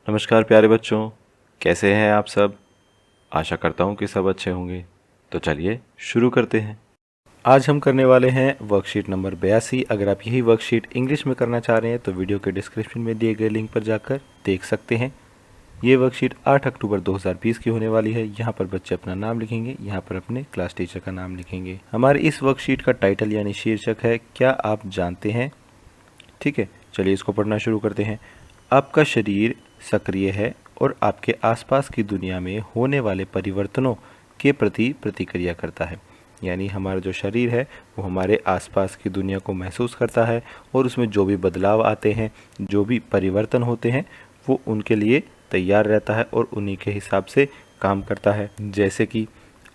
नमस्कार प्यारे बच्चों, कैसे हैं आप सब। आशा करता हूँ कि सब अच्छे होंगे। तो चलिए शुरू करते हैं। आज हम करने वाले हैं वर्कशीट नंबर 82। अगर आप यही वर्कशीट इंग्लिश में करना चाह रहे हैं तो वीडियो के डिस्क्रिप्शन में दिए गए लिंक पर जाकर देख सकते हैं। ये वर्कशीट 8 अक्टूबर 2020 की होने वाली है। यहाँ पर बच्चे अपना नाम लिखेंगे, यहाँ पर अपने क्लास टीचर का नाम लिखेंगे। हमारे इस वर्कशीट का टाइटल यानी शीर्षक है, क्या आप जानते हैं। ठीक है, चलिए इसको पढ़ना शुरू करते हैं। आपका शरीर सक्रिय है और आपके आसपास की दुनिया में होने वाले परिवर्तनों के प्रति प्रतिक्रिया करता है। यानी हमारा जो शरीर है वो हमारे आसपास की दुनिया को महसूस करता है और उसमें जो भी बदलाव आते हैं, जो भी परिवर्तन होते हैं, वो उनके लिए तैयार रहता है और उन्हीं के हिसाब से काम करता है। जैसे कि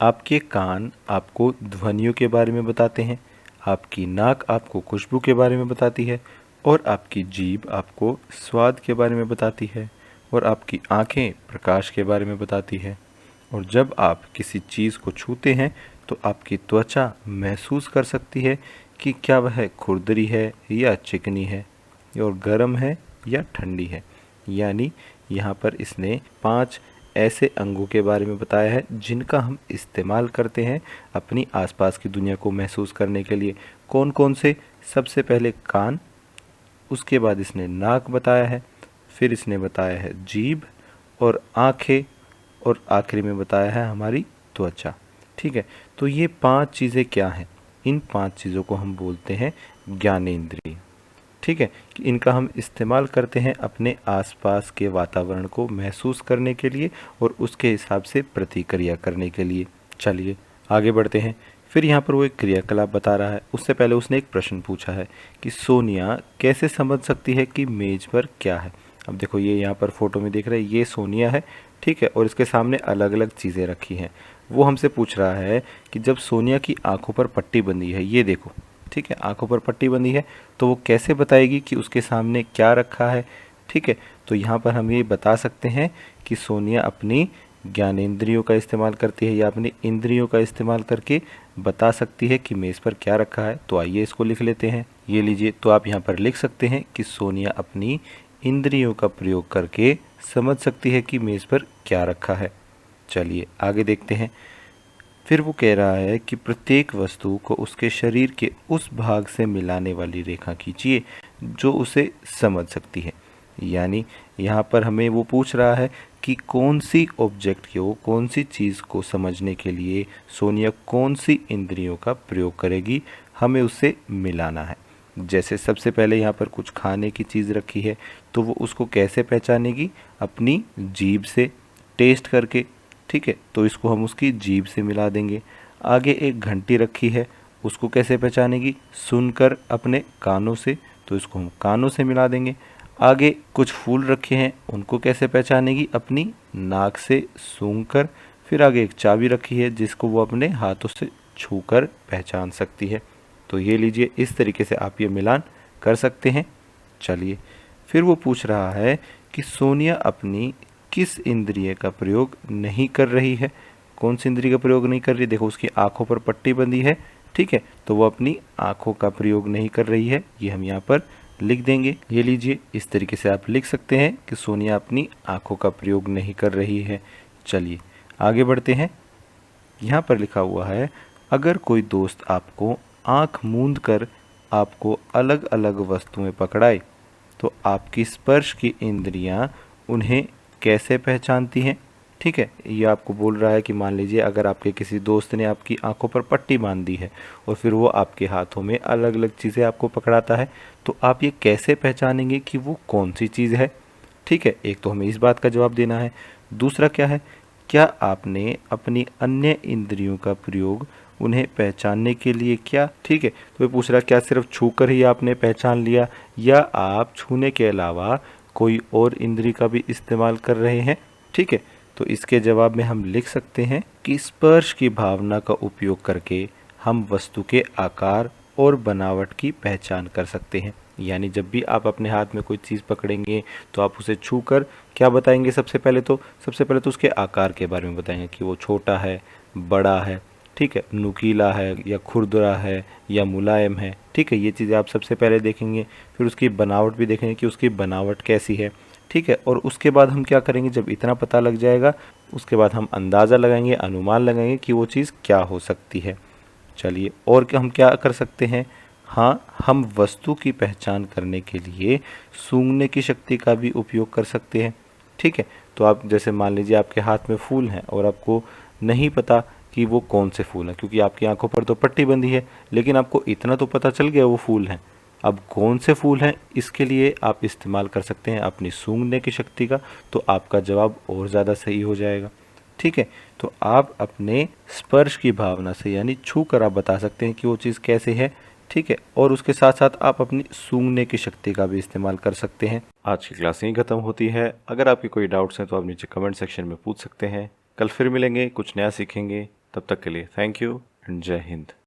आपके कान आपको ध्वनियों के बारे में बताते हैं, आपकी नाक आपको खुशबू के बारे में बताती है और आपकी जीभ आपको स्वाद के बारे में बताती है और आपकी आँखें प्रकाश के बारे में बताती है। और जब आप किसी चीज़ को छूते हैं तो आपकी त्वचा महसूस कर सकती है कि क्या वह खुरदरी है या चिकनी है, और गर्म है या ठंडी है। यानी यहाँ पर इसने 5 ऐसे अंगों के बारे में बताया है जिनका हम इस्तेमाल करते हैं अपनी आसपास की दुनिया को महसूस करने के लिए। कौन कौन से? सबसे पहले कान, उसके बाद इसने नाक बताया है, फिर इसने बताया है जीभ और आँखें, और आखिरी में बताया है हमारी त्वचा। ठीक है, तो ये 5 चीज़ें क्या हैं? इन 5 चीज़ों को हम बोलते हैं ज्ञानेंद्रिय। ठीक है, कि इनका हम इस्तेमाल करते हैं अपने आसपास के वातावरण को महसूस करने के लिए और उसके हिसाब से प्रतिक्रिया करने के लिए। चलिए आगे बढ़ते हैं। फिर यहाँ पर वो एक क्रियाकलाप बता रहा है। उससे पहले उसने एक प्रश्न पूछा है कि सोनिया कैसे समझ सकती है कि मेज़ पर क्या है। अब देखो, ये यहाँ पर फोटो में देख रहे हैं, ये सोनिया है। ठीक है, और इसके सामने अलग अलग चीज़ें रखी हैं। वो हमसे पूछ रहा है कि जब सोनिया की आंखों पर पट्टी बंधी है, ये देखो, ठीक है, आंखों पर पट्टी बंधी है, तो वो कैसे बताएगी कि उसके सामने क्या रखा है। ठीक है, तो यहाँ पर हम ये बता सकते हैं कि सोनिया अपनी ज्ञानेंद्रियों का इस्तेमाल करती है या अपनी इंद्रियों का इस्तेमाल करके बता सकती है कि मेज़ पर क्या रखा है। तो आइए इसको लिख लेते हैं। ये लीजिए, तो आप यहाँ पर लिख सकते हैं कि सोनिया अपनी इंद्रियों का प्रयोग करके समझ सकती है कि मेज़ पर क्या रखा है। चलिए आगे देखते हैं। फिर वो कह रहा है कि प्रत्येक वस्तु को उसके शरीर के उस भाग से मिलाने वाली रेखा खींचिए जो उसे समझ सकती है। यानी यहाँ पर हमें वो पूछ रहा है कि कौन सी ऑब्जेक्ट को, कौन सी चीज़ को समझने के लिए सोनिया कौन सी इंद्रियों का प्रयोग करेगी, हमें उससे मिलाना है। जैसे सबसे पहले यहाँ पर कुछ खाने की चीज़ रखी है, तो वो उसको कैसे पहचानेगी? अपनी जीभ से टेस्ट करके। ठीक है, तो इसको हम उसकी जीभ से मिला देंगे। आगे एक घंटी रखी है, उसको कैसे पहचानेगी? सुनकर अपने कानों से, तो इसको हम कानों से मिला देंगे। आगे कुछ फूल रखे हैं, उनको कैसे पहचानेगी? अपनी नाक से सूंघकर। फिर आगे एक चाबी रखी है जिसको वो अपने हाथों से छूकर पहचान सकती है। तो ये लीजिए, इस तरीके से आप ये मिलान कर सकते हैं। चलिए, फिर वो पूछ रहा है कि सोनिया अपनी किस इंद्रिय का प्रयोग नहीं कर रही है। कौन सी इंद्रिय का प्रयोग नहीं कर रही? देखो, उसकी आंखों पर पट्टी बंधी है। ठीक है, तो वो अपनी आंखों का प्रयोग नहीं कर रही है, ये हम यहाँ पर लिख देंगे। ये लीजिए, इस तरीके से आप लिख सकते हैं कि सोनिया अपनी आंखों का प्रयोग नहीं कर रही है। चलिए आगे बढ़ते हैं। यहाँ पर लिखा हुआ है, अगर कोई दोस्त आपको आंख मूंद कर आपको अलग अलग वस्तुएं पकड़ाए तो आपकी स्पर्श की इंद्रियां उन्हें कैसे पहचानती हैं। ठीक है, ये आपको बोल रहा है कि मान लीजिए अगर आपके किसी दोस्त ने आपकी आंखों पर पट्टी बांध दी है और फिर वो आपके हाथों में अलग अलग चीज़ें आपको पकड़ाता है, तो आप ये कैसे पहचानेंगे कि वो कौन सी चीज़ है। ठीक है, एक तो हमें इस बात का जवाब देना है। दूसरा क्या है, क्या आपने अपनी अन्य इंद्रियों का प्रयोग उन्हें पहचानने के लिए किया। ठीक है, तो ये पूछ रहा है क्या सिर्फ छूकर ही आपने पहचान लिया या आप छूने के अलावा कोई और इंद्री का भी इस्तेमाल कर रहे हैं। ठीक है, तो इसके जवाब में हम लिख सकते हैं कि स्पर्श की भावना का उपयोग करके हम वस्तु के आकार और बनावट की पहचान कर सकते हैं। यानी जब भी आप अपने हाथ में कोई चीज़ पकड़ेंगे तो आप उसे छूकर क्या बताएंगे? सबसे पहले तो उसके आकार के बारे में बताएंगे कि वो छोटा है, बड़ा है, ठीक है, नुकीला है या खुरदरा है या मुलायम है। ठीक है, ये चीज़ें आप सबसे पहले देखेंगे। फिर उसकी बनावट भी देखेंगे कि उसकी बनावट कैसी है। ठीक है। और उसके बाद हम क्या करेंगे, जब इतना पता लग जाएगा उसके बाद हम अंदाज़ा लगाएंगे, अनुमान लगाएंगे कि वो चीज़ क्या हो सकती है। चलिए, और क्या हम क्या कर सकते हैं, हाँ, हम वस्तु की पहचान करने के लिए सूंघने की शक्ति का भी उपयोग कर सकते हैं। ठीक है। तो आप जैसे मान लीजिए आपके हाथ में फूल हैं और आपको नहीं पता कि वो कौन से फूल हैं, क्योंकि आपकी आंखों पर तो पट्टी बंधी है, लेकिन आपको इतना तो पता चल गया वो फूल हैं। अब कौन से फूल हैं, इसके लिए आप इस्तेमाल कर सकते हैं अपनी सूंघने की शक्ति का, तो आपका जवाब और ज़्यादा सही हो जाएगा। ठीक है। तो आप अपने स्पर्श की भावना से, यानी छू कर आप बता सकते हैं कि वो चीज़ कैसे है। ठीक है। और उसके साथ साथ आप अपनी सूंघने की शक्ति का भी इस्तेमाल कर सकते हैं। आज की क्लास यहीं ख़त्म होती है। अगर आपके कोई डाउट्स हैं तो आप नीचे कमेंट सेक्शन में पूछ सकते हैं। कल फिर मिलेंगे, कुछ नया सीखेंगे। तब तक के लिए थैंक यू एंड जय हिंद।